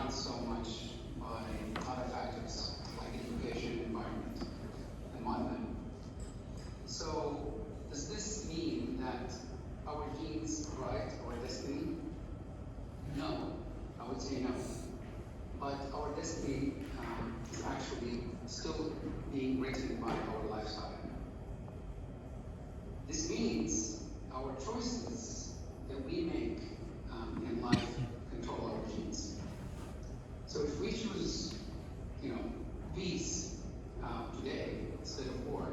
bound so much by other factors like education, environment, and whatnot. So does this mean that our genes write our destiny? No, I would say no. But our destiny is actually still being written by our lifestyle. This means our choices that we make in life control our genes. So if we choose, peace today instead of war,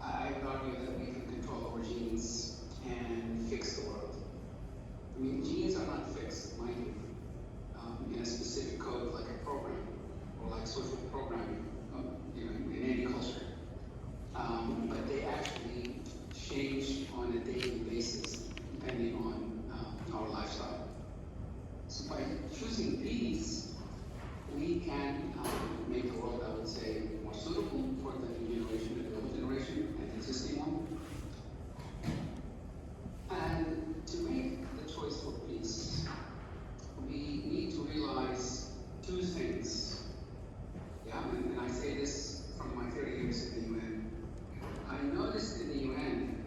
I would argue that we can control our genes and fix the world. I mean, genes are not fixed, mind you, in a specific code like a program or like social programming, in any culture. But they actually change on a daily basis depending on our lifestyle. So by choosing peace, we can make the world, I would say, more suitable for the new generation and the old generation and the existing one. And to make the choice for peace, we need to realize two things. And I say this from my 30 years in the UN. I noticed in the UN,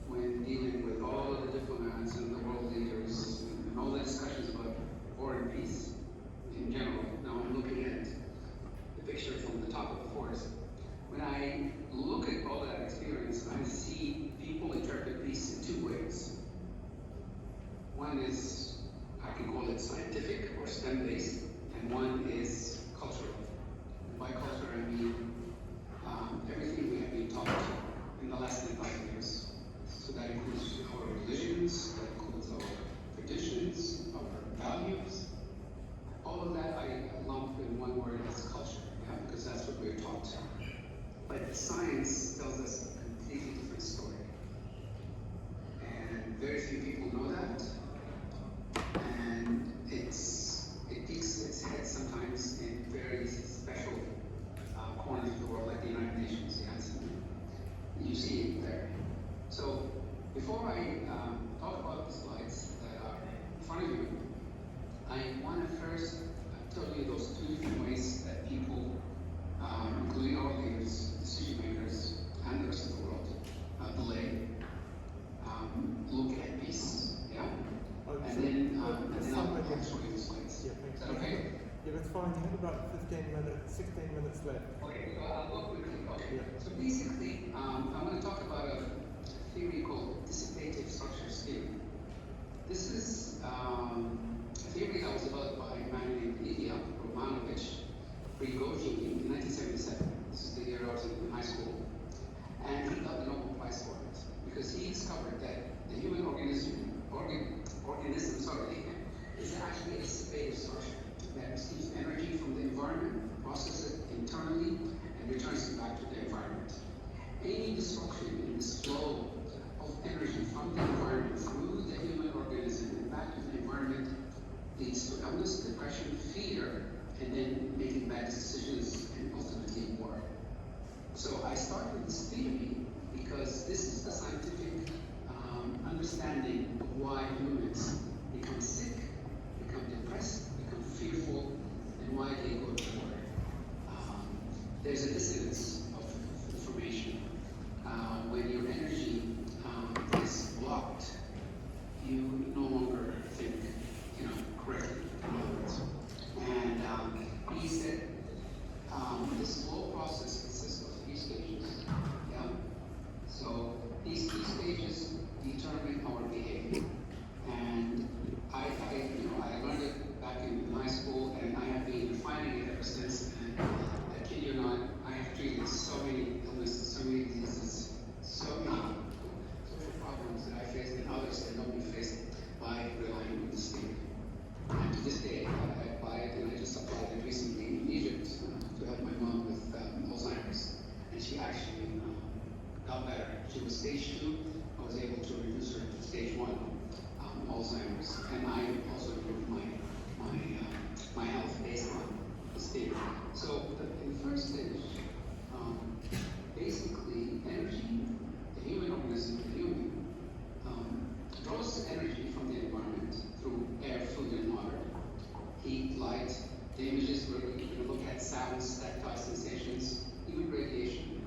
when dealing with all of the diplomats and the world leaders and all the discussions about war and peace in general, now I'm looking at the picture from the top of the forest. When I look at all that experience, I see people interpret peace in two ways. One is, I can call it scientific or STEM-based, and one is cultural. And by culture, I mean everything we have been taught in the last 10,000 years. So that includes our religions, that includes our traditions, our values. All of that I lump in one word as culture, because that's what we're taught. But science tells us a completely different story. And very few people know that. And it peeks its head sometimes in very special corners of the world, like the United Nations. You see it there. So before I talk about the slides that are in front of you, I want to first tell you those two different ways that people, including our leaders, decision makers, and the rest of the world, look at peace. And then I'll show you the slides. Yeah, thanks. Is that okay? Yeah, that's fine. You have about 16 minutes left. Okay, so I'll go quickly. Okay. Yeah. So basically, I'm going to talk about a theory called dissipative structures theory. This is a theory that was developed by a man named Ilya Romanovich Prigozhin in 1977. This is the year I was in high school. And he got the Nobel Prize for it because he discovered that the human organism is actually a dissipative structure that receives energy from the environment, processes it internally, and returns it back to the environment. Any disruption in this flow of energy from the environment through the human organism and back to the environment leads to illness, depression, fear, and then making bad decisions and ultimately war. So I started this theory because this is the scientific understanding of why humans become sick, become depressed, become fearful, and why they go to war. There's a dissonance of information. When your energy is blocked, you no longer think, correctly, in other words. And he said this whole process consists of 3 stages. So these 3 stages determine our behavior. And I learned it back in high school, and I have been refining it ever since. And I kid you not, I have treated so many illnesses, so many diseases, so many social problems that I faced and others that nobody faced by relying on this theory. And to this day, I apply it, and I just applied it recently in Egypt to help my mom with Alzheimer's. And she actually got better. She was stage 2. I was able to reduce her to stage 1 Alzheimer's, and I also improved my health based on this theory. So in the first stage, basically energy, the human organism, the human, draws energy from the environment through air, food, and water, heat, light, sounds, tactile sensations, even radiation.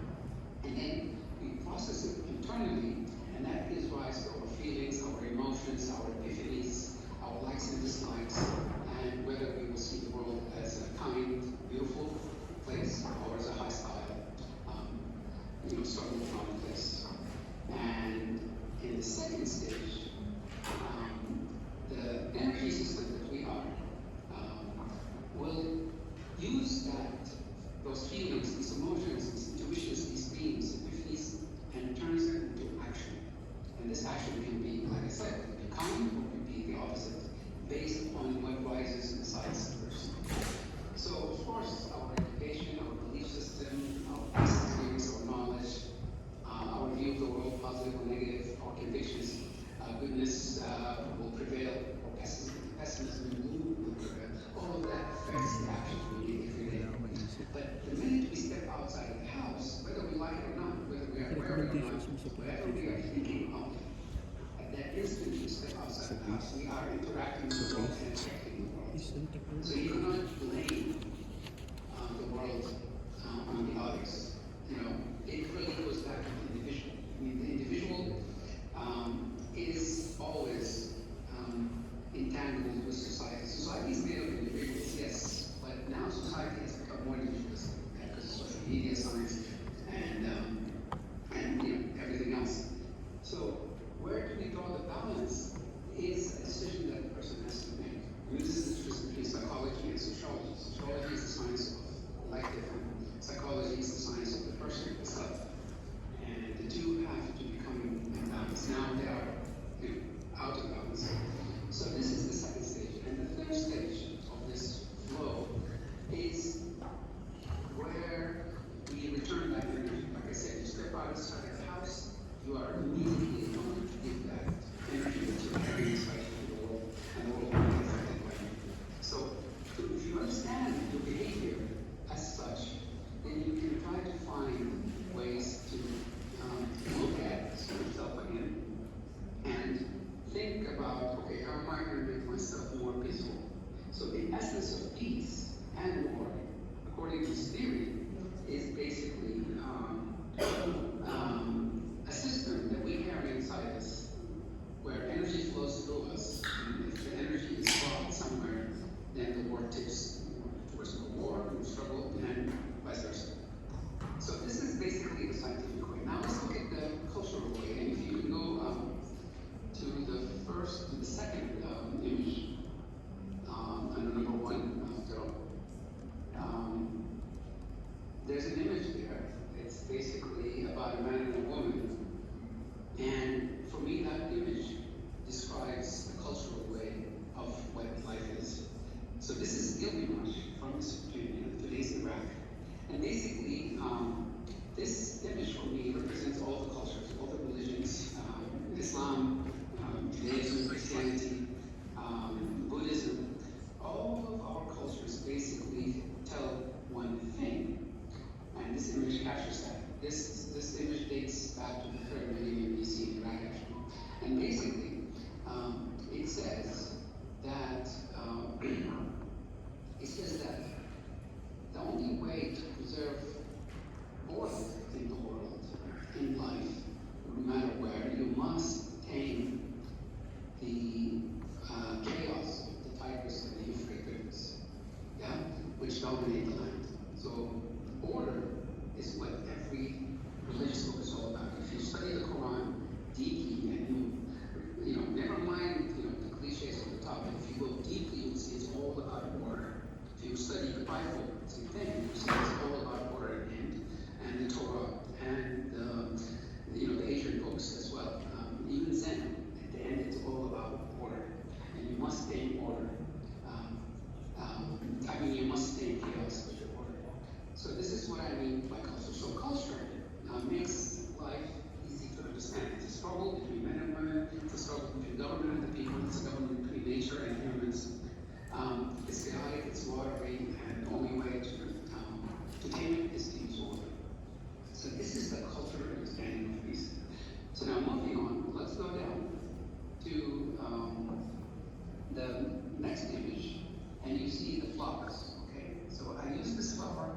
And then we process it internally, and that gives rise to our feelings, our emotions, our epiphanies, our likes and dislikes, and whether we will see the world as a kind, beautiful place or as a hostile, struggle from place. And in the second stage, the energy system that we are will use those feelings, these emotions, these intuitions, these themes, epiphanies, and turns them into action. And this action can be, like I said, it can be kind or it can be the opposite, based on what rises inside the person. So, of course, our education, our belief system, our past experience, our knowledge, our view of the world, positive or negative, our convictions, goodness will prevail, or pessimism will prevail. All of that affects the actions we make every day. But the minute we step outside of the house, whether we like it or not, whether we are aware of it or not, whatever we are thinking of, at that instant we step outside the house, we are interacting with the world and affecting the world. So you cannot blame the world on the others. It really goes back to the individual. I mean, the individual is always entangled with society. Society is made of individuals, yes, but now society has become more individualistic because of social media, science, and everything else. So where do we draw the balance is a decision that the person has to make. And this is the difference between psychology and sociology. Sociology is the science of life different. Psychology is the science of the person itself. And the two have to become in balance. Now they are out of balance. So this is the second stage. And the third stage of this flow is where we return that energy. Like I said, you step outside of the house, you are immediately going to give that energy that you're carrying inside to the world, and the world will be affected by you. So if you understand your behavior as such, then you can try to find ways to look at yourself again and think about, okay, how am I going to make myself more peaceful? So the essence of peace and war, according to this theory, is basically a system that we carry inside us, where energy flows through us. And if the energy is blocked somewhere, then the war tips towards the war, and struggle, and vice versa. So this is basically the scientific way. Now let's look at the cultural way. And if you can go to the second image, under number one, there's an image there. It's basically about a man and a woman. And for me, that image describes the cultural way of what life is. So this is Gilgamesh from today's Iraq. And basically, this image for me represents all the cultures, all the religions, Islam, Judaism, Christianity, Buddhism. All of our cultures basically tell one thing. And this image captures that. This image dates back to the 3rd millennium BC in Iraq, actually. And basically, it says that the only way to preserve order in the world, in life, no matter where, you must tame the chaos of the Tigris and the Euphrates rivers, which dominate the land. So order is what every religious book is all about. If you study the Quran deeply and you never mind the cliches on the top, but if you go deeply, you'll see it's all about order. If you study the Bible, same thing. You see it's all about order and the Torah and the Asian books as well. Even Zen, at the end, it's all about order, and you must stay in order. You must stay in chaos with your order. So this is what I mean by culture. So culture makes life easy to understand. It's a struggle between men and women. It's a struggle between government and the people. It's a government between nature and humans. It's chaotic, it's watery, and the only way to tame it is to use order. So this is the cultural understanding of peace. So now moving on, let's go down to the next image, and you see the flowers. Okay, so I use this flower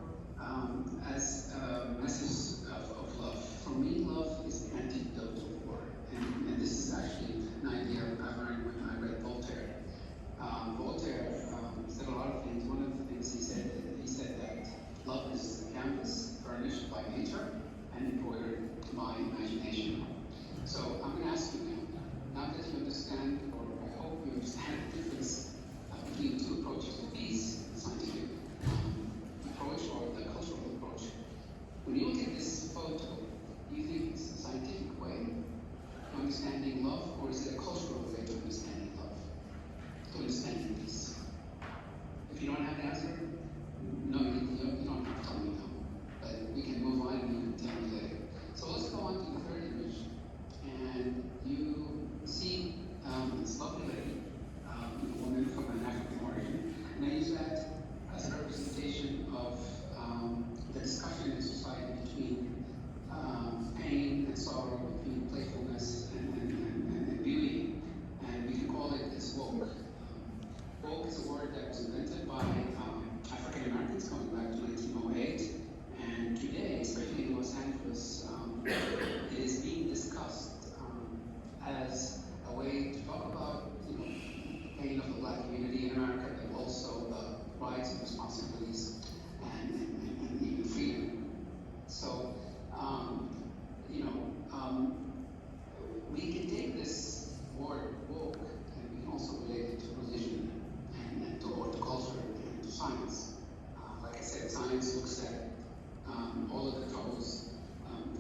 struggles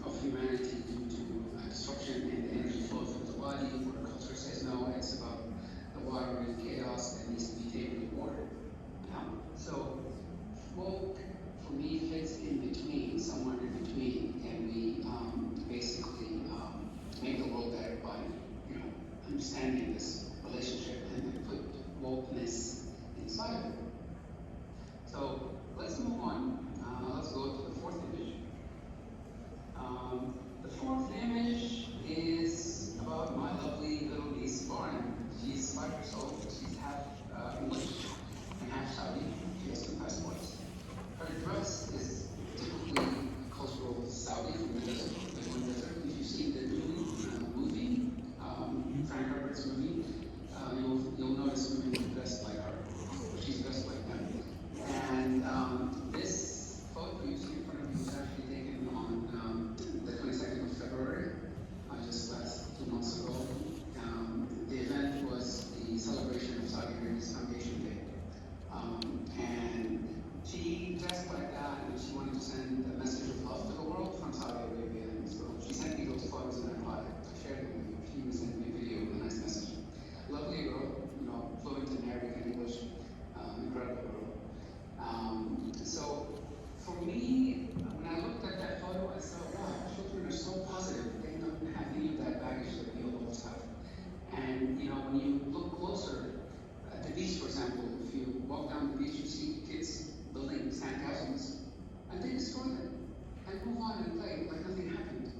of humanity due to destruction and the energy flow through the body, where culture says no, it's about the watery chaos that needs to be taken in water. So folk for me fits in between, somewhere in between, and we basically make the world better by understanding this relationship and then put wokeness inside of it. So let's move on. Let's go to the fourth image. The fourth image is about my lovely little niece, Lauren. She's 5 years old. She's half English and half Saudi. She has 2 passports. Her dress is typically cultural Saudi from the desert, the Golan Desert. If you've seen the movie, Frank Herbert's movie, you'll notice women dressed like her. She's dressed like them. And this photo you see in front of you was actually taken on the 22nd of February, just last 2 months ago. The event was the celebration of Saudi Arabia's Foundation Day. And she dressed like that, and she wanted to send a message of love to the world from Saudi Arabia. And so she sent me those photos in her pocket. I shared them with you. She sent me a video with a nice message. Lovely girl, fluent in Arabic and English, incredible girl. So for me, when I looked at that photo, I saw, wow, children are so positive. They don't have any of that baggage that we adults have. And when you look closer at the beach, for example, if you walk down the beach, you see kids building sandcastles, and they destroy them and move on and play like nothing happened.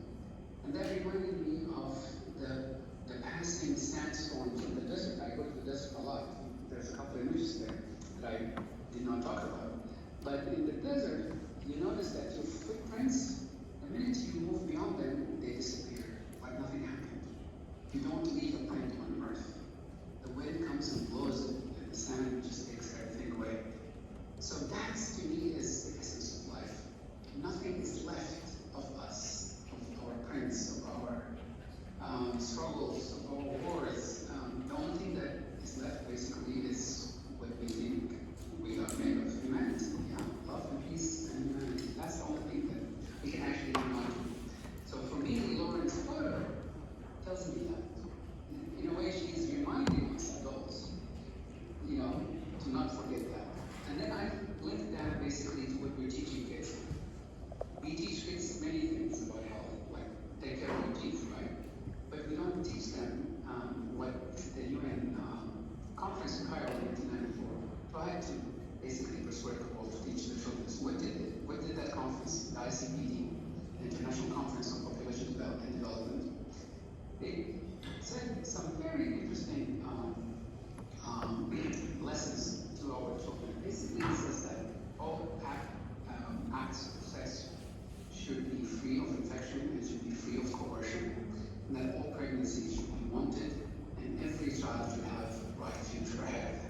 And that reminded me of the passing sandstorms in the desert. I go to the desert a lot. There's a couple of images there that I did not talk about. But in the desert, you notice that your footprints, the minute you move beyond them, they disappear, like nothing happened. You don't leave a print on earth. The wind comes and blows it, and the sand just takes everything away. So that, to me, is the essence of life. Nothing is left of us, of our prints, of our struggles, of our wars. The only thing that is left, basically, is what we think we are made of, humanity. Love and peace and humanity. That's the only thing that we can actually hang on to. So for me, Lauren's photo tells me that. In a way, she's reminding us adults, to not forget that. And then I linked that basically to what we're teaching kids. We teach kids many things about health, like take care of your teeth, right? But we don't teach them what the UN conference in Cairo in 1994 tried to basically persuade the world to teach the children. What did that conference, the ICPD, the International Conference on Population Development, they said some very interesting lessons to our children. Basically, it says that all acts of sex should be free of infection and should be free of coercion, and that all pregnancies should be wanted, and every child should have a bright future ahead.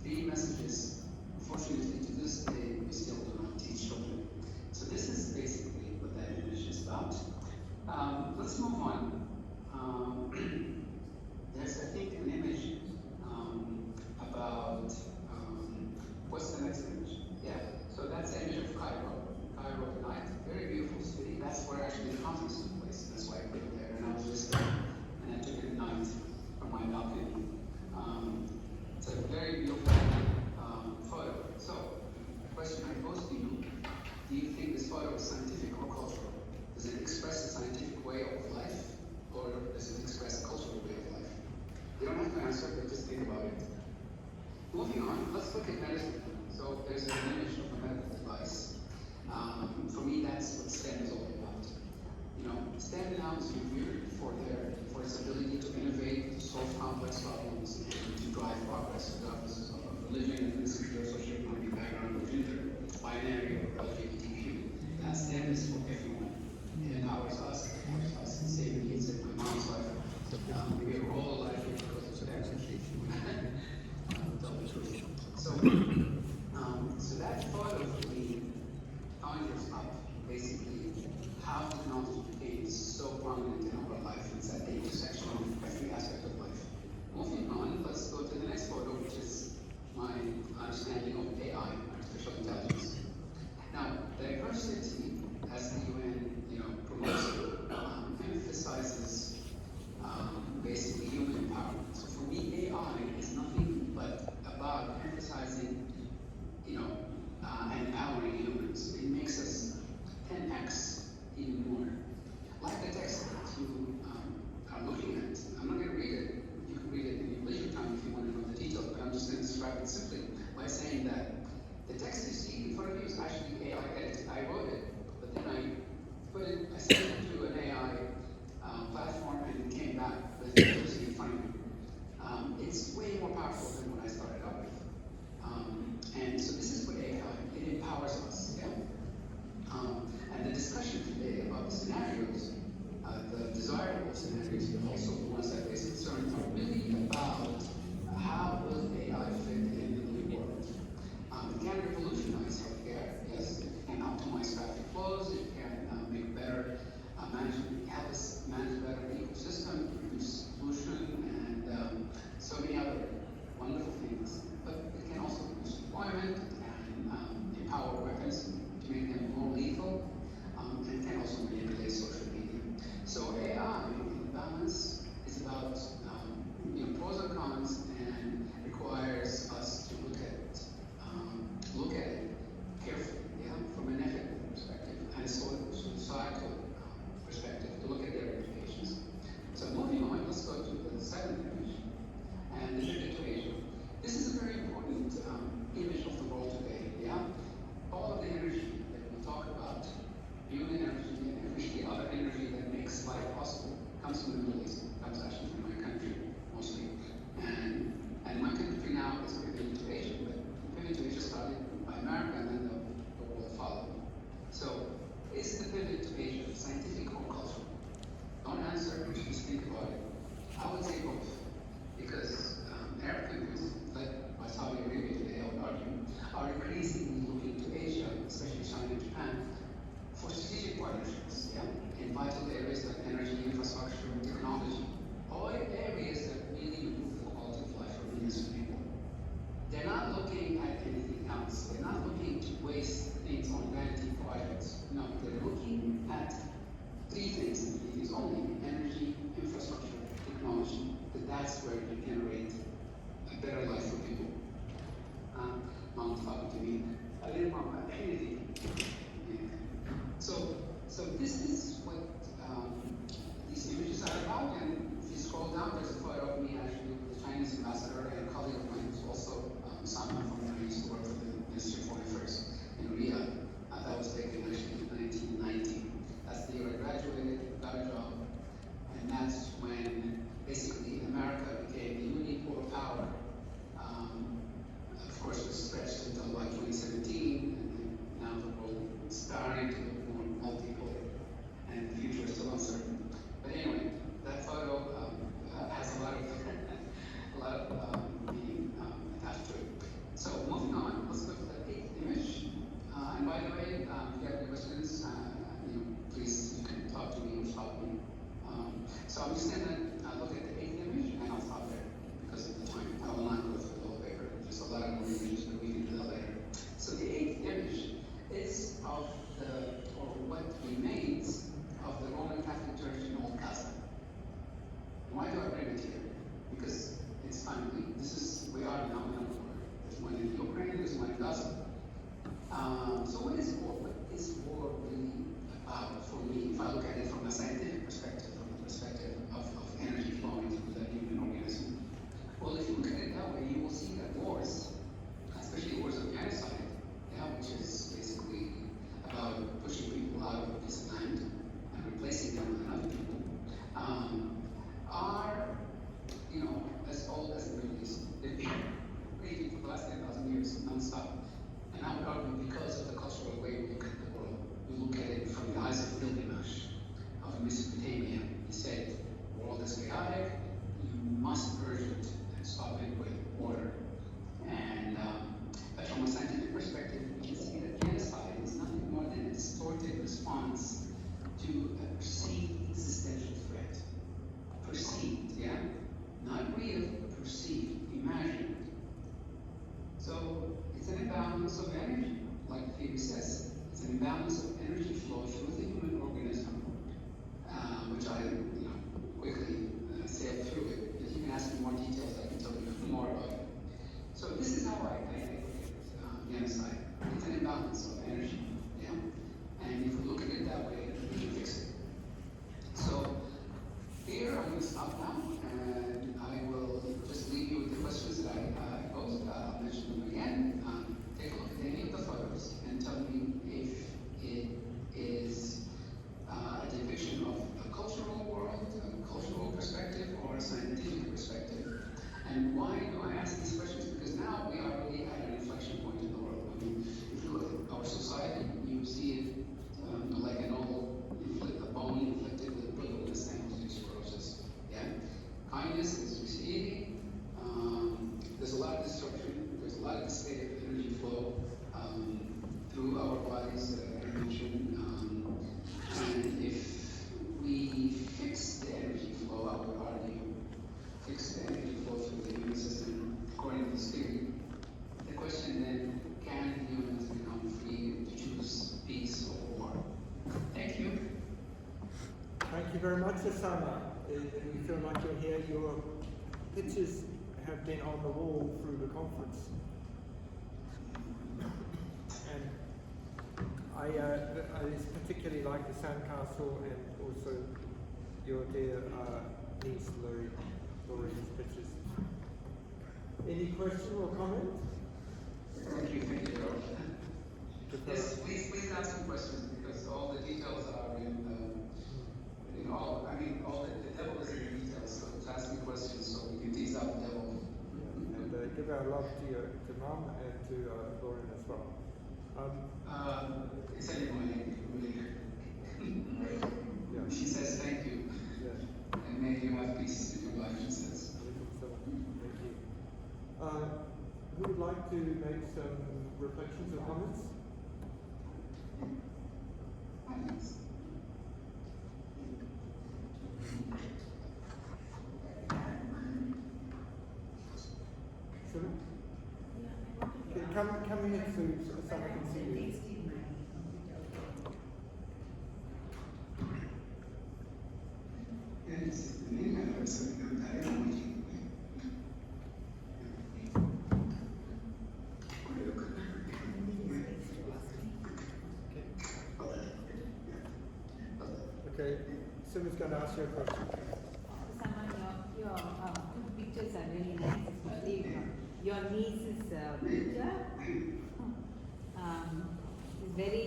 3 messages. Unfortunately, to this day, we still do not teach children. So this is basically what that image is about. Let's move on. There's, I think, an image about, what's the next image? Yeah, so that's the image of Cairo. Cairo at night, very beautiful city. That's where actually the conference took place. That's why I put it there. And I was just there, and I took it at night from my balcony. It's a very beautiful photo. So, the question I pose to you, do you think this photo is scientific or cultural? Does it express a scientific way of life, or does it express a cultural way of life? You don't have to answer, but just think about it. Moving on, let's look at medicine. So there's an image of a medical device. For me, that's what STEM is all about. STEM now is revered for its ability to innovate, to solve complex problems, and to drive progress regardless of religion, ethnicity, or socioeconomic background, or gender, binary, or LGBTQ. That STEM is for everyone. It empowers us, same needs in my mom's life. We are all alive because of STEM. So that photo for me conjures up basically how technology became so prominent in our life. It's at the intersection of every aspect of life. Moving on, let's go to the next photo, which is my understanding of AI, artificial intelligence. Now, diversity, as the UN The text you see in front of you is actually AI edited. I wrote it, but then I sent it to an AI platform and it came back with what you see in front of you. It's way more powerful than what I started out with. And so this is what AI, it empowers us, yeah? And the discussion today about the scenarios, the desirable scenarios, but also the ones that raise concern, are really about how will AI fit in the new world. It can revolutionize healthcare, yes. It can optimize traffic flows. It can make better management, help us manage better the ecosystem, reduce pollution, and so many other wonderful things. But it can also reduce employment and empower weapons to make them more lethal, and can also manipulate social media. So AI in balance is about pros and cons, and requires us to look at it carefully, yeah, from an ethical perspective and a societal perspective, to look at their implications. So moving on, let's go to the second image, and the pivot to Asia. This is a very important image of the world today, yeah? All of the energy that we talk about, human energy and every other energy that makes life possible, comes from the Middle East, comes actually from my country, mostly. And my country now is pivoting to Asia, but pivot to Asia started by America, and then the world followed. So, is the pivot to Asia scientific or cultural? Don't answer, just think about it. I would say both, because Arab countries, led by Saudi Arabia today, I would argue, are increasingly looking to Asia, especially China and Japan, for strategic partnerships, yeah, in vital areas like energy, infrastructure, technology, all areas that really improve the quality of life for millions of people. They're not looking at anything else. They're not looking to waste things on vanity projects. No, they're looking at three things only: energy, infrastructure, technology. That's where you generate a better life for people. Mount talking to me. I didn't want anything. So this is what these images are about. And if you scroll down, there's a photo of me actually with the Chinese ambassador and a colleague of mine who's also Sama, from where I used to work for the Ministry of Foreign Affairs in Riyadh. That was taken actually in 1990. That's the year I graduated, got a job, and that's when basically America became the unipolar power. Of course, it was stretched until like 2017, and now the world is starting to look more multipolar, and the future is still uncertain. But anyway, that photo has a lot of meaning attached to it. So moving on, let's go to the 8th image. And by the way, if you have any questions, please, you can talk to me or stop me. So I'm just going to look at the 8th image, and I'll stop there because of the time. I will not go through the whole paper. There's a lot of more images, but we can do that later. So the 8th image is of what remains of the Roman Catholic Church in Old Gaza. Why do I bring it here? Because it's timely. We are now in a war. There's one in Ukraine, there's one in Gaza. So what is war? What is war really about for me? If I look at it from a scientific perspective, from the perspective of energy flowing through the human organism. Well, if you look at it that way, you will see that wars, especially wars of genocide, which is basically about pushing people out of a piece of land and replacing them with other people, are, as old as the Middle East. They've been raging for the last 10,000 years, non-stop. And I would argue because of the cultural way we look at the world. We look at it from the eyes of Gilgamesh, of Mesopotamia. He said, the world is chaotic, you must purge it and stop it with order. And but from a scientific perspective, we can see that genocide is nothing more than a distorted response to a perceived existential threat. Perceived, yeah? Not real, perceived, imagined. So it's an imbalance of energy, like the theory says. It's an imbalance of energy flow through the human organism, which I quickly sailed through it. If you can ask me more details, I can tell you more about it. So this is how I look at genocide. It's an imbalance of energy, yeah? And if we look at it that way, we can fix it. So here I'm going to stop now, and I will just leave you with the questions that I posed. I'll mention them again. Take a look at any you very much, Osama. We feel like you're here. Your pictures have been on the wall through the conference. And I particularly like the sandcastle and also your dear niece, Laurie's pictures. Any question or comment? Thank you, Harold. Yes, please ask some questions because all the details are in all. I mean, all the devil is in the details. So ask me questions so we can tease out the devil. Yeah. And give our love to Mom and to Lauren as well. It's anyway, Yeah. She says thank you. Yeah. And may you have peace in your life, she says. Thank you. Who would like to make some reflections or comments? Thanks. Sure. Okay, come here so someone can see you. Yes, Okay, someone's going to ask you a question. Osama, your pictures are really nice, especially your niece's picture. Is very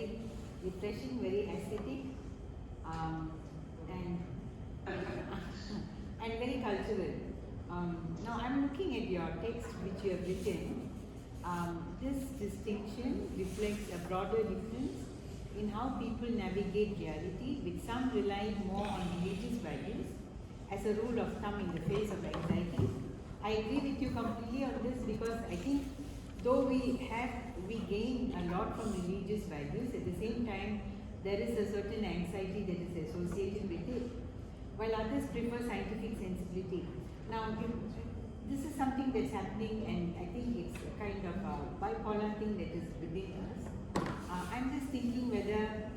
refreshing, very aesthetic, and and very cultural. Now I'm looking at your text which you have written. This distinction reflects a broader difference in how people navigate reality, with some relying more on religious values as a rule of thumb in the face of anxiety. I agree with you completely on this because I think though we gain a lot from religious values, at the same time there is a certain anxiety that is associated with it, while others prefer scientific sensibility. Now, this is something that's happening, and I think it's a kind of a bipolar thing that is within us. I'm just thinking whether,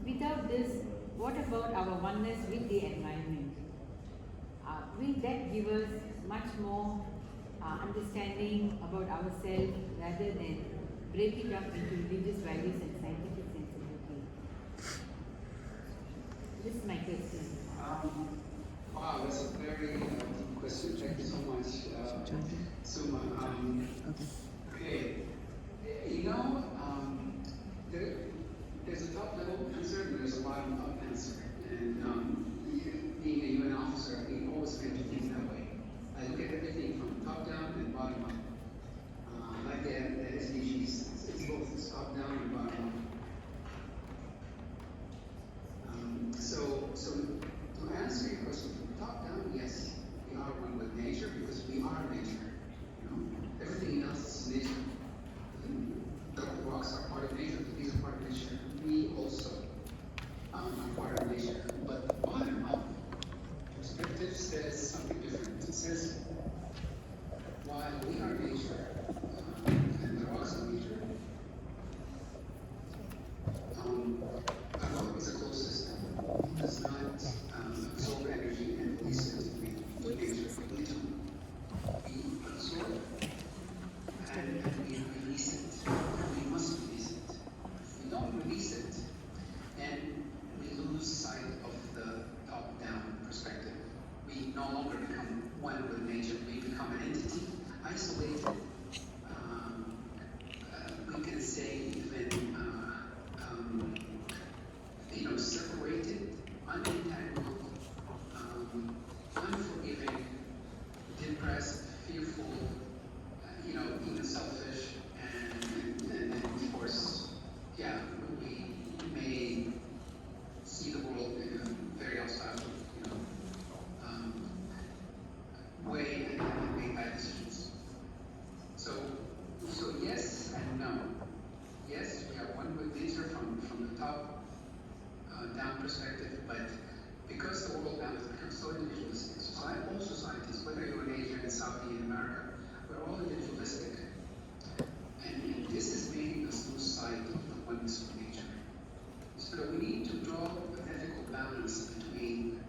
without this, what about our oneness with the environment? Will that give us much more understanding about ourselves rather than break it up into religious values and scientific sensibility? This is my question. Wow, that's a very deep question. Thank you so much, Suma. Okay, you know, there's a top level answer and there's a bottom up answer. And being a UN officer, we always tend to think that way. I look at everything from top down and bottom up. Like the SDGs, it's both, it's top down and bottom up. So to answer your question from top down, yes, we are one with nature because we are nature. You know, everything else is nature. The rocks are part of nature, the trees are part of nature. We also are part of nature. But the bottom up perspective says something different. It says, while we are nature, and the rocks are nature, our rock is a closed system. It does not absorb energy and release it to nature. We need to absorb and we release it. We must release it. If we don't release it, then we lose sight of the top-down perspective. We no longer become one with nature. We become an entity, isolated. We can say even, separated, unentangled, unforgiving, depressed, fearful, even selfish, and then of course, we may see the world in a very hostile, way and make bad decisions. So yes and no. Yes, we are one with nature from the top down perspective, but because the world now has become so individualistic, all societies, whether you're in Asia, in Saudi, in America, we're all individualistic. And this is making us lose sight of the oneness of nature. So we need to draw an ethical balance between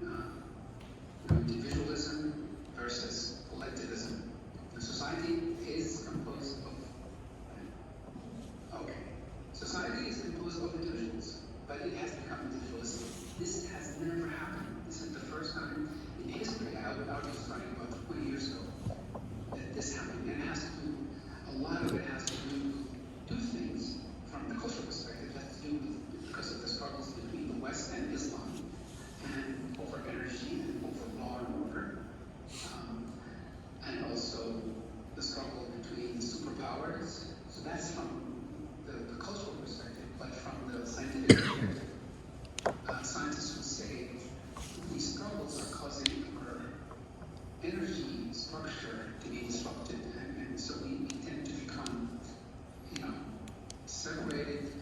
separated,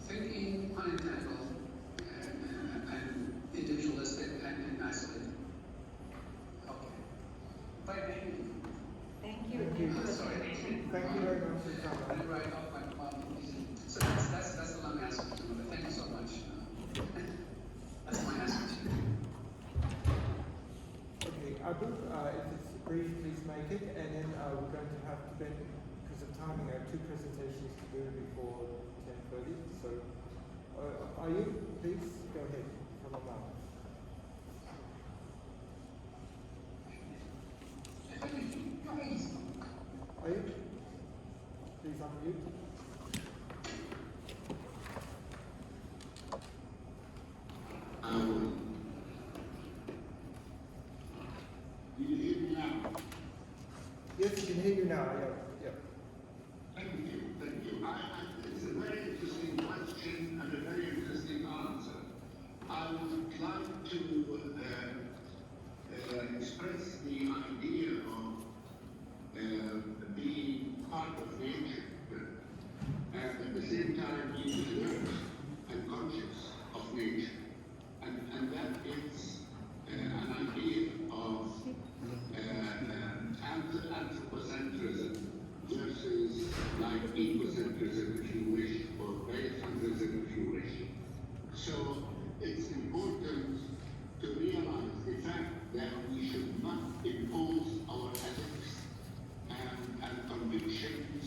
thinking unentangled and individualistic and isolated. Okay. But Thank you. Thank you. sorry. Thank you very much, Osama. Right off my so that's the long answer to it. Thank you so much. That's my answer to you. Okay, Abu, if it's brief, please make it, and then we're going to have to then, because of timing, I have 2 presentations to do before 10:30. So, are you? Please go ahead. Come on now. Are you? Please unmute. You can hear me now. Yes, we can hear you now. Yeah. Thank you. It's a very interesting question and a very interesting answer. I would like to express the idea of being part of nature and at the same time being alert and conscious of nature. And that is an idea of anthropocentrism versus like ecocentrism, if you wish, or biocentrism, if you wish. So it's important to realize the fact that we should not impose our ethics and convictions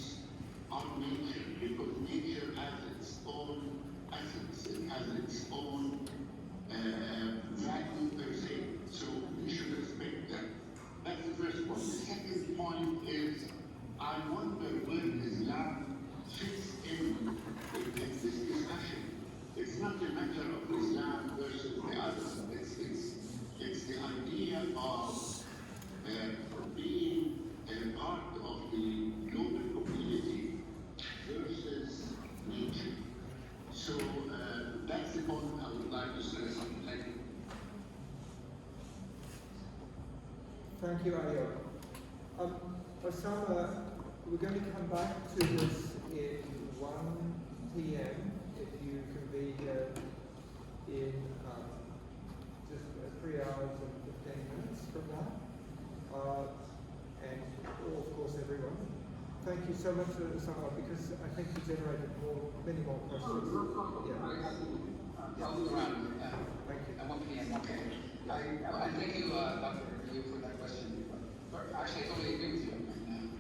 on nature, because nature has its own essence, it has its own value per se, so we should respect that. That's the first point. The second point is, I wonder where Islam fits in this discussion. It's not a matter of Islam versus the others. It's the idea of being a part of the global community versus nature. So that's the point I would like to stress on. Thank you. Thank you, Ayo. Osama, we're going to come back to this in 1 p.m. if you can be here in just 3 hours and 15 minutes from now. And of course, everyone. Thank you so much, Osama, because I think you generated many more questions. Yeah. I'll move around. Thank you. At 1 p.m. Okay. And thank you, Dr. Yu, for that question. Actually, I totally agree with you. And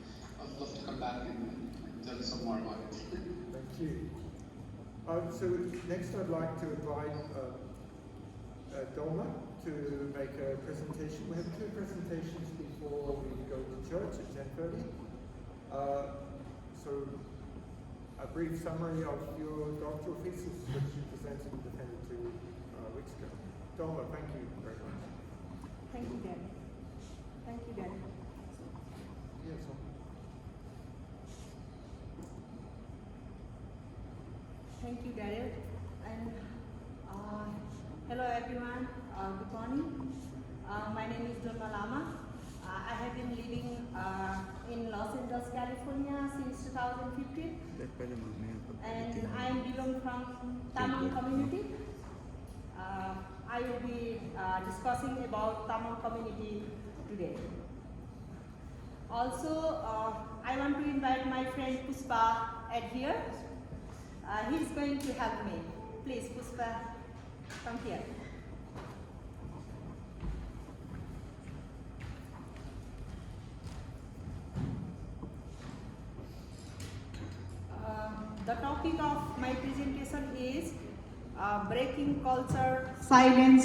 I'd love to come back and tell you some more about it. Thank you. So next I'd like to invite Dolma to make a presentation. We have 2 presentations before we go to church at 10:30. So a brief summary of your doctoral thesis which you presented and defended 2 weeks ago. Dolma, thank you very much. Thank you, Dad. Thank you, Dad. Yes. Thank you, Daryl. And hello, everyone. Good morning. My name is Dr. Lama. I have been living in Los Angeles, California since 2015. And I belong from Tamang community. I will be discussing about Tamang community today. Also, I want to invite my friend Puspa at here. He's going to help me. Please, Puspa, come here. The topic of my presentation is breaking culture, silence,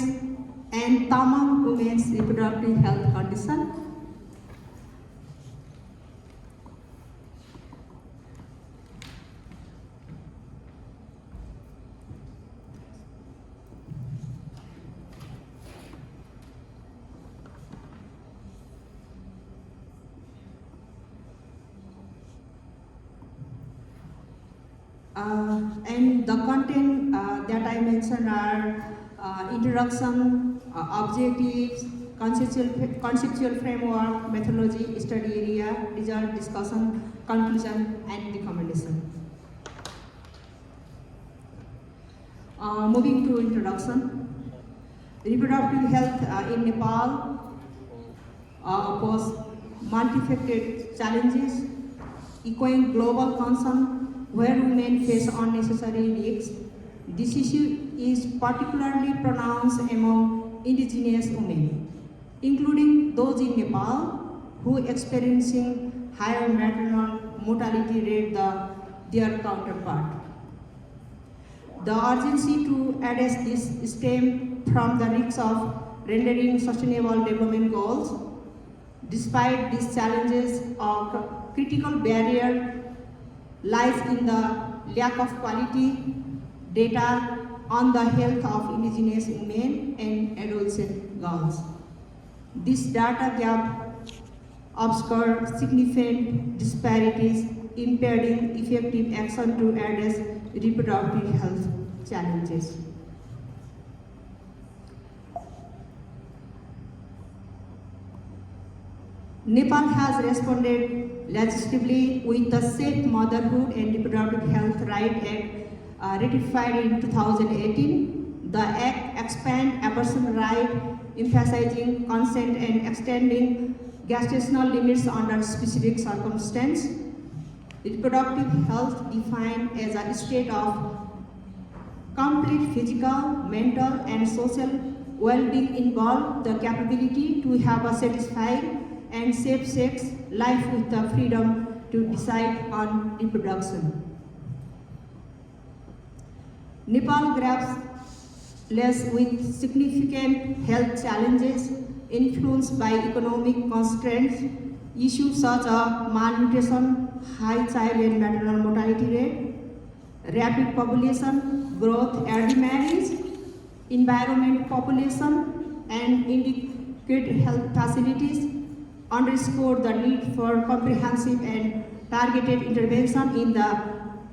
and Tamang women's reproductive health condition. And the content that I mentioned are introduction, objectives, conceptual framework, methodology, study area, result, discussion, conclusion, and recommendation. Moving to introduction, reproductive health in Nepal pose multifaceted challenges, echoing global concern where women face unnecessary risks. This issue is particularly pronounced among indigenous women, including those in Nepal who are experiencing higher maternal mortality rate than their counterpart. The urgency to address this stems from the risks of rendering sustainable development goals. Despite these challenges, a critical barrier lies in the lack of quality data on the health of indigenous women and adolescent girls. This data gap obscures significant disparities, impeding effective action to address reproductive health challenges. Nepal has responded legislatively with the Safe Motherhood and Reproductive Health Right Act ratified in 2018. The Act expands abortion right, emphasizing consent and extending gestational limits under specific circumstances. Reproductive health defined as a state of complete physical, mental, and social well-being involves the capability to have a satisfying and safe sex life with the freedom to decide on reproduction. Nepal grapples with significant health challenges influenced by economic constraints, issues such as malnutrition, high child and maternal mortality rate, rapid population growth, early marriage, environment population, and inadequate health facilities underscore the need for comprehensive and targeted intervention in the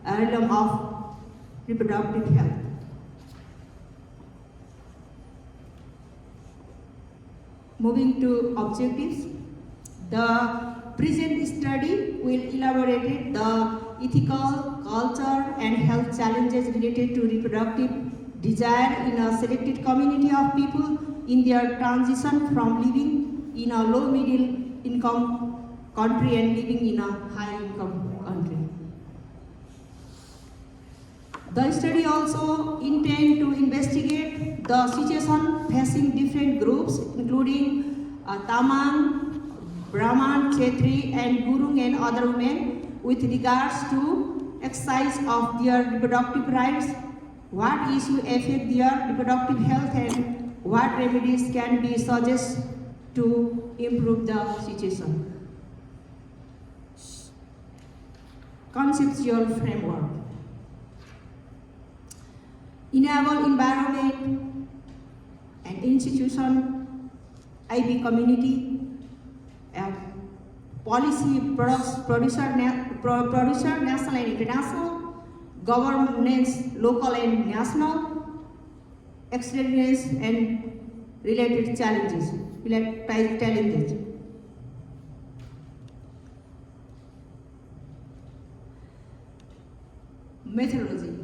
realm of reproductive health. Moving to objectives, the present study will elaborate the ethical, culture, and health challenges related to reproductive desire in a selected community of people in their transition from living in a low-middle income country and living in a high-income country. The study also intends to investigate the situation facing different groups, including Tamang, Brahman, Chetri, and Gurung and other women with regards to exercise of their reproductive rights, what issues affect their reproductive health, and what remedies can be suggested to improve the situation. Conceptual framework. Enable environment and institution, IB community, policy producer national and international, governance local and national, extraneous and related challenges. Methodology.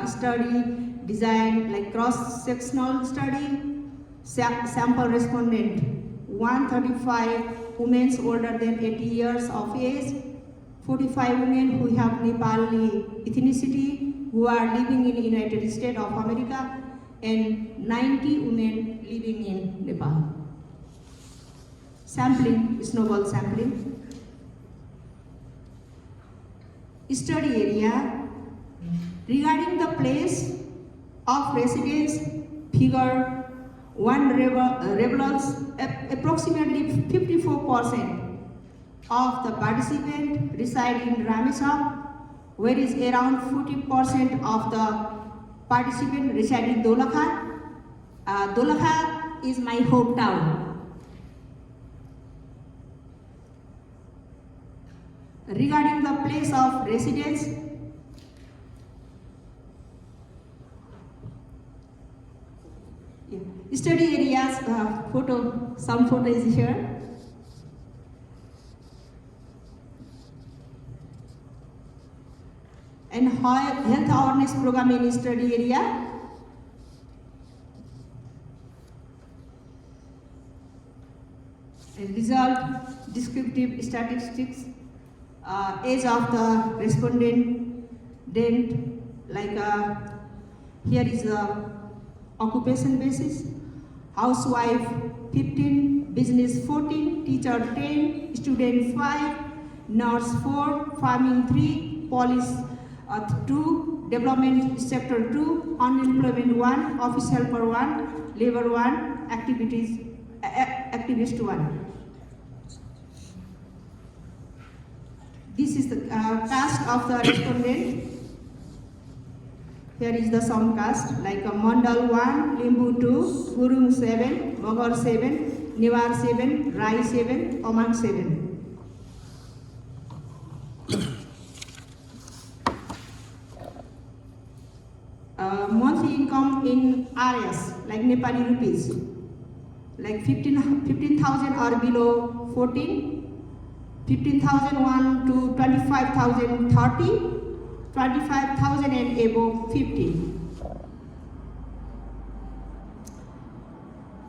Study design like cross-sectional study, sample respondent 135 women older than 80 years of age, 45 women who have Nepali ethnicity who are living in the United States of America, and 90 women living in Nepal. Sampling, snowball sampling. Study area. Regarding the place of residence, figure 1 reveals approximately 54% of the participants reside in Ramesar, whereas around 40% of the participants reside in Dolakha. Dolakha is my hometown. Regarding the place of residence, study areas, some photo is here. and health awareness program in study area. And result, descriptive statistics, age of the respondent, then here is the occupation basis, housewife 15, business 14, teacher 10, student 5, nurse 4, farming 3, police 2, development sector 2, unemployment 1, office helper 1, labor 1, activist 1. This is the caste of the respondent. Here is the some caste, like Mandal 1, Limbu 2, Gurung 7, Mogar 7, Niwar 7, Rai 7, Tamang 7. Monthly income in RS, like Nepali rupees, like 15,000 or below 14, 15,001 to 25,030, 25,000 and above 15.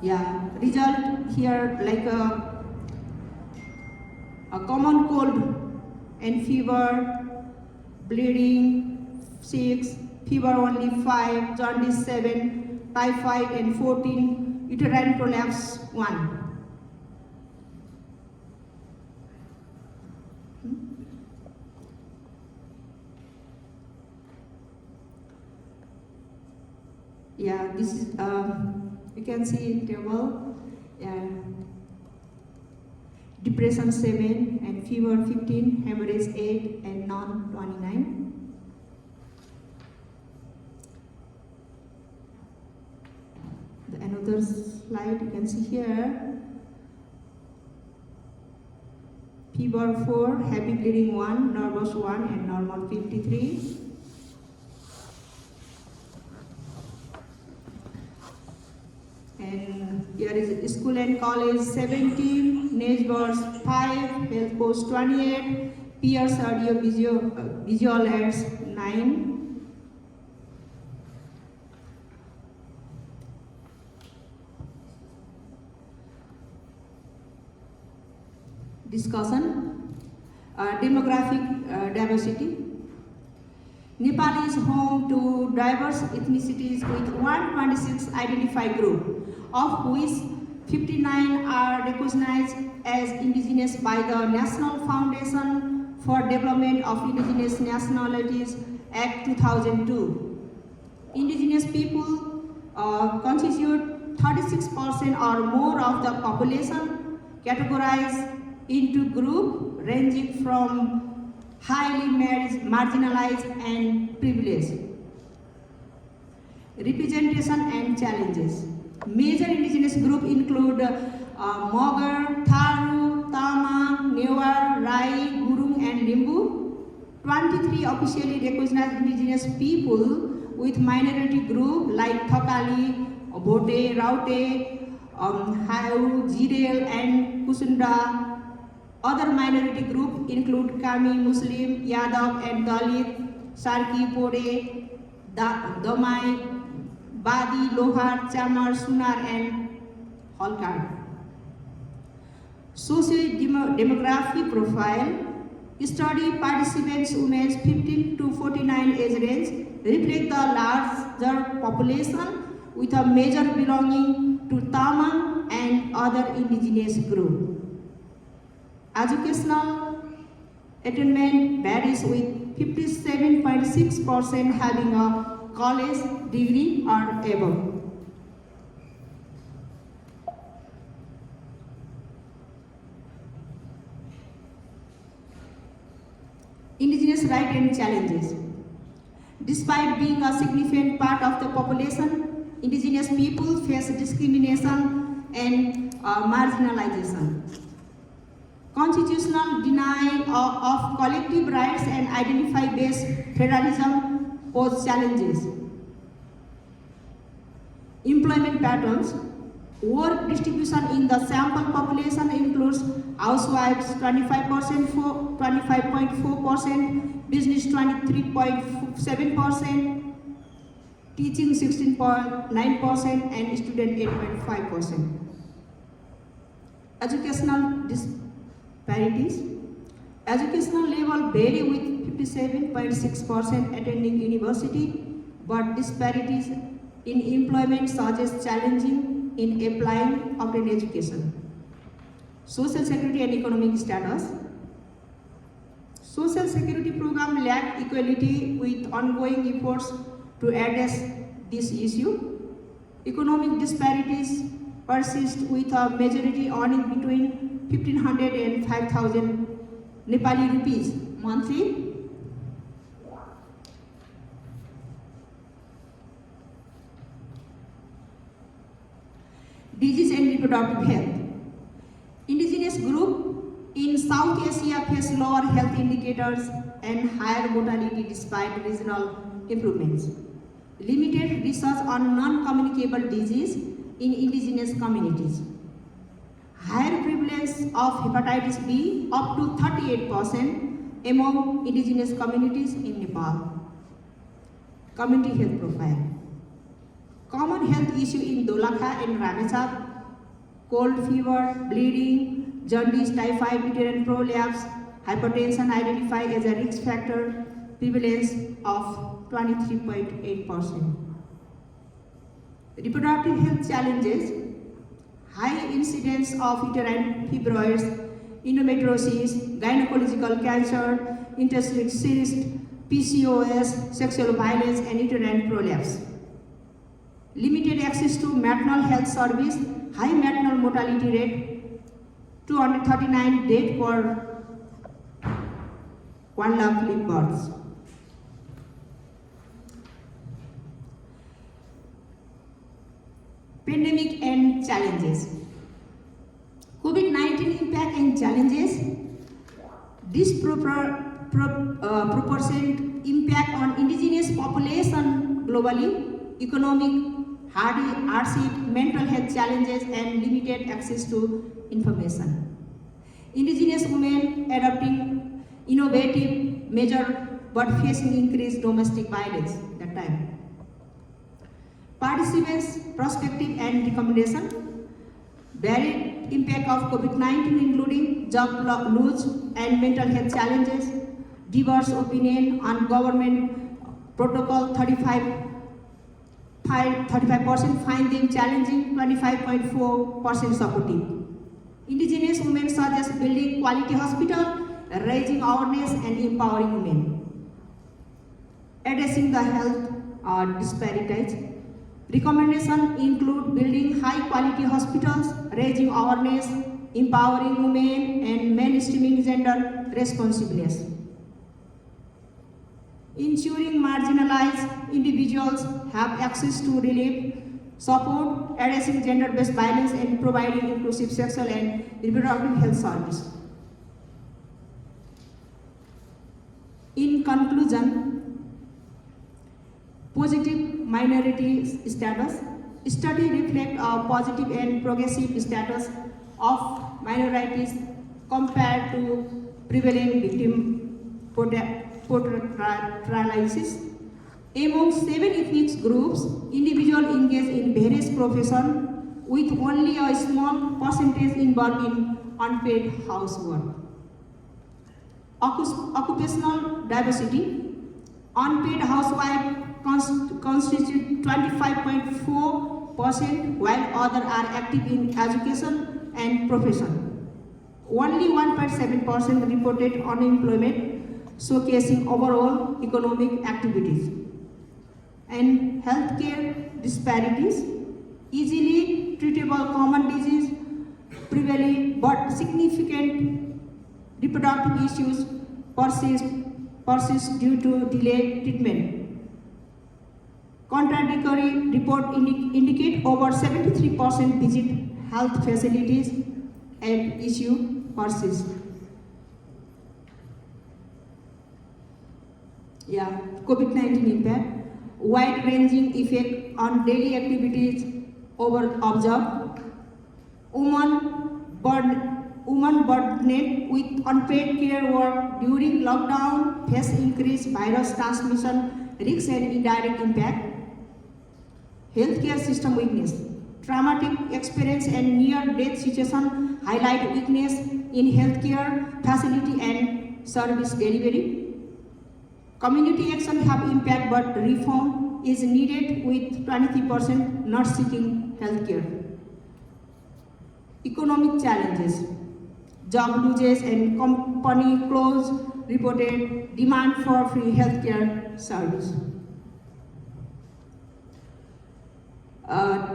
Yeah, result here like a common cold and fever, bleeding 6, fever only 5, jaundice 7, typhoid and 14, uterine prolapse 1. Yeah, this is, you can see in table, depression 7 and fever 15, hemorrhage 8 and non 29. Another slide you can see here, fever 4, heavy bleeding 1, nervous 1 and normal 53. And here is school and college 17, neighbors 5, health post 28, peers audio visual aids 9. Discussion, demographic diversity. Nepal is home to diverse ethnicities with 126 identified groups, of which 59 are recognized as indigenous by the National Foundation for Development of Indigenous Nationalities Act 2002. Indigenous people constitute 36% or more of the population, categorized into groups ranging from highly marginalized and privileged. Representation and challenges. Major indigenous groups include Mogar, Tharu, Tamang, Newar, Rai, Gurung and Limbu. 23 officially recognized indigenous people with minority groups like Thakali, Bhote, Raute, Hayau, Jirel and Kusunda. Other minority groups include Kami, Muslim, Yadav and Dalit, Sarki, Pore, Damai, Badi, Lohar, Chamar, Sunar and Holkar. Socio-demographic profile. Study participants women's 15 to 49 age range reflect the larger population with a major belonging to Tamang and other indigenous groups. Educational attainment varies with 57.6% having a college degree or above. Indigenous rights and challenges. Despite being a significant part of the population, indigenous people face discrimination and marginalization. Constitutional denial of collective rights and identity-based federalism pose challenges. Employment patterns. Work distribution in the sample population includes housewives 25.4%, business 23.7%, teaching 16.9%, and student 8.5%. Educational disparities. Educational level vary with 57.6% attending university, but disparities in employment suggest challenging in applying obtained education. Social security and economic status. Social security program lack equality with ongoing efforts to address this issue. Economic disparities persist with a majority earning between 1,500 and 5,000 Nepali rupees monthly. Disease and reproductive health. Indigenous group in South Asia face lower health indicators and higher mortality despite regional improvements. Limited research on non-communicable disease in indigenous communities. Higher prevalence of hepatitis B up to 38% among indigenous communities in Nepal. Community health profile. Common health issue in Dolakha and Ramechhap: cold fever, bleeding, jaundice, typhoid, uterine prolapse, hypertension identified as a risk factor, prevalence of 23.8%. Reproductive health challenges: high incidence of uterine fibroids, endometriosis, gynecological cancer, interstitial cyst, PCOS, sexual violence, and uterine prolapse. Limited access to maternal health service, high maternal mortality rate, 239 deaths per 1 lakh live births. Pandemic and challenges. COVID-19 impact and challenges. Disproportionate impact on indigenous population globally, economic hardship, mental health challenges, and limited access to information. Indigenous women adopting innovative measures but facing increased domestic violence at that time. Participants' perspective and recommendation. Varied impact of COVID-19 including job loss and mental health challenges. Diverse opinion on government protocol. 35% find them challenging, 25.4% supportive. Indigenous women suggest building quality hospital, raising awareness and empowering women. Addressing the health disparities. Recommendations include building high quality hospitals, raising awareness, empowering women, and mainstreaming gender responsiveness. Ensuring marginalized individuals have access to relief, support, addressing gender-based violence, and providing inclusive sexual and reproductive health service. In conclusion, positive minority status. Study reflect a positive and progressive status of minorities compared to prevalent victim portrayals. Among 7 ethnic groups, individuals engage in various professions with only a small percentage involved in unpaid housework. Occupational diversity. Unpaid housewives constitute 25.4%, while others are active in education and profession. Only 1.7% reported unemployment, showcasing overall economic activities. And healthcare disparities. Easily treatable common disease prevalent, but significant reproductive issues persist due to delayed treatment. Contradictory report indicate over 73% visit health facilities and issue persist. COVID-19 impact. Wide-ranging effect on daily activities observed. Women women burdened with unpaid care work during lockdown face increased virus transmission risks and indirect impact. Healthcare system weakness. Traumatic experience and near-death situation highlight weakness in healthcare facility and service delivery. Community action have impact, but reform is needed with 23% not seeking healthcare. Economic challenges. Job losses and company close reported demand for free healthcare service.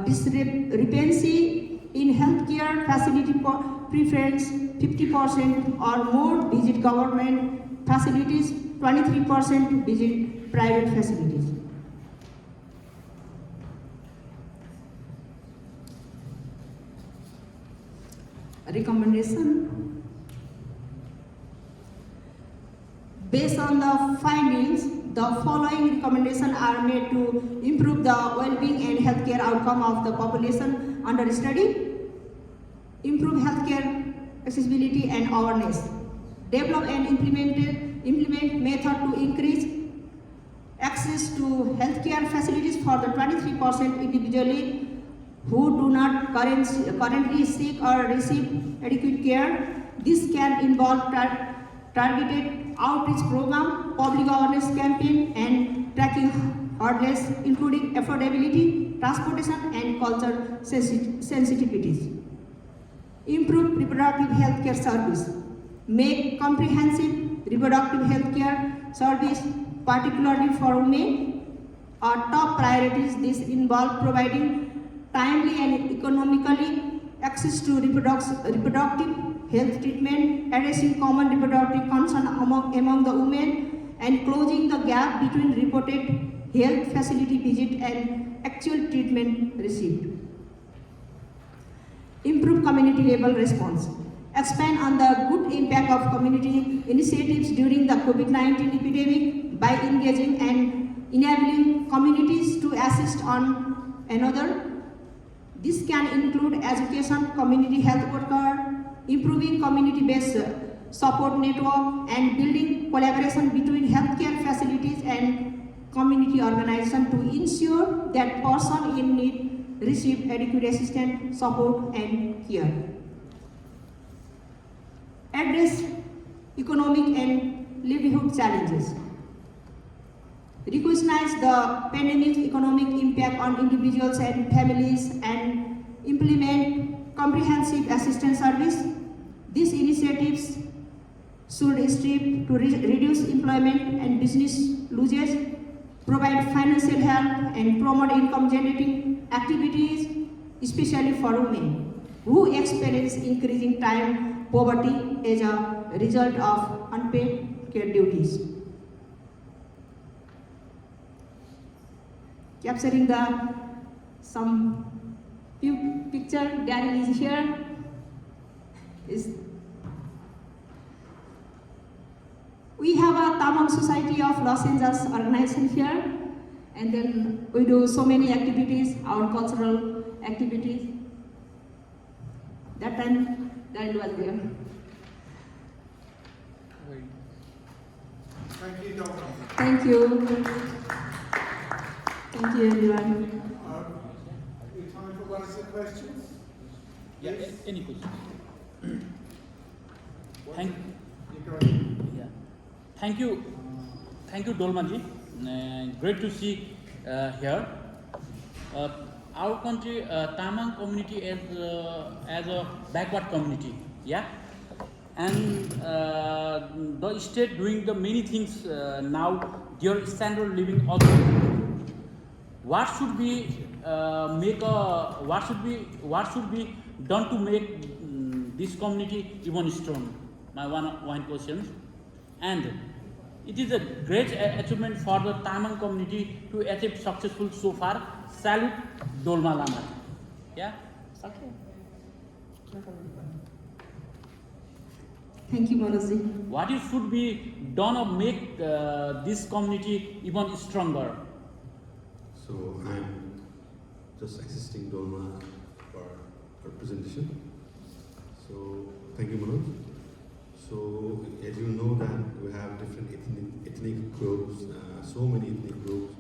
Discrepancy in healthcare facility preference 50% or more visit government facilities, 23% visit private facilities. Recommendation. Based on the findings, the following recommendations are made to improve the well-being and healthcare outcome of the population under study. Improve healthcare accessibility and awareness. Develop and implement method to increase access to healthcare facilities for the 23% individually who do not currently seek or receive adequate care. This can involve targeted outreach program, public awareness campaign, and tracking hurdles including affordability, transportation, and cultural sensitivities. Improve reproductive health care service. Make comprehensive reproductive health care service, particularly for women, are top priorities. This involves providing timely and economically access to reproductive health treatment, addressing common reproductive concerns among the women, and closing the gap between reported health facility visit and actual treatment received. Improve community level response. Expand on the good impact of community initiatives during the COVID-19 epidemic by engaging and enabling communities to assist one another. This can include education, community health worker, improving community-based support network, and building collaboration between healthcare facilities and community organizations to ensure that persons in need receive adequate assistance, support, and care. Address economic and livelihood challenges. Recognize the pandemic's economic impact on individuals and families and implement comprehensive assistance service. These initiatives should strive to reduce employment and business losses, provide financial help, and promote income-generating activities, especially for women who experience increasing time poverty as a result of unpaid care duties. Capturing some few picture that is here is we have a Tamang Society of Los Angeles organization here, and then we do so many activities, our cultural activities. That time that was there. Thank you, Dr. Thank you. Thank you, everyone. We have time for one or two questions? Yeah, Yes? any question? You go ahead. Yeah. Thank you, Dolma ji. Great to see here. Our country, Tamang community as a backward community, yeah. And the state doing the many things now. Their standard of living also. What should be what should be done to make this community even strong? My one question. And it is a great achievement for the Tamang community to achieve successful so far. Salute Dolma Lama. Yeah. Okay. Thank you, Manoj. What it should be done to make this community even stronger? So I'm just assisting Dolma for her presentation. So thank you, Manoj. So, as you know that we have different ethnic groups, so many ethnic groups,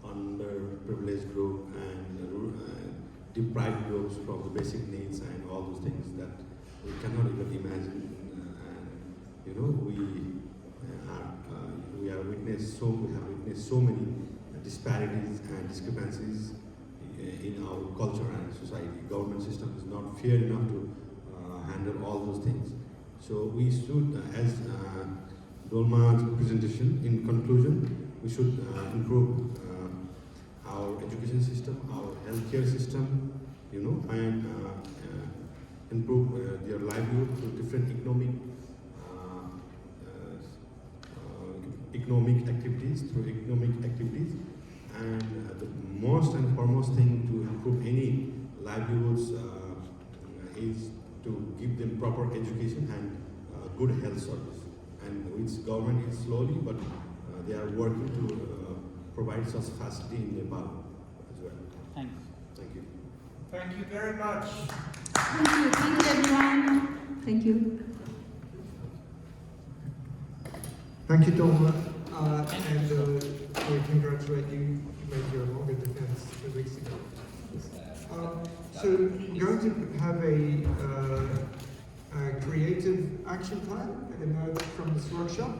underprivileged group and deprived groups from the basic needs and all those things that we cannot even imagine. And you know, we have witnessed so many disparities and discrepancies in our culture and society. Government system is not fair enough to handle all those things. So we should, as Dolma's presentation, in conclusion, we should improve our education system, our healthcare system, you know, and improve their livelihood through different economic activities, and the most and foremost thing to improve any livelihoods is to give them proper education and good health service, and which government is slowly, but they are working to provide such facility in Nepal as well. Thanks. Thank you. Thank you very much. Thank you everyone. Thank you. Thank you, Dolma, and we congratulate you. You made your longer defense 2 weeks ago. So we're going to have a creative action plan that emerged from this workshop.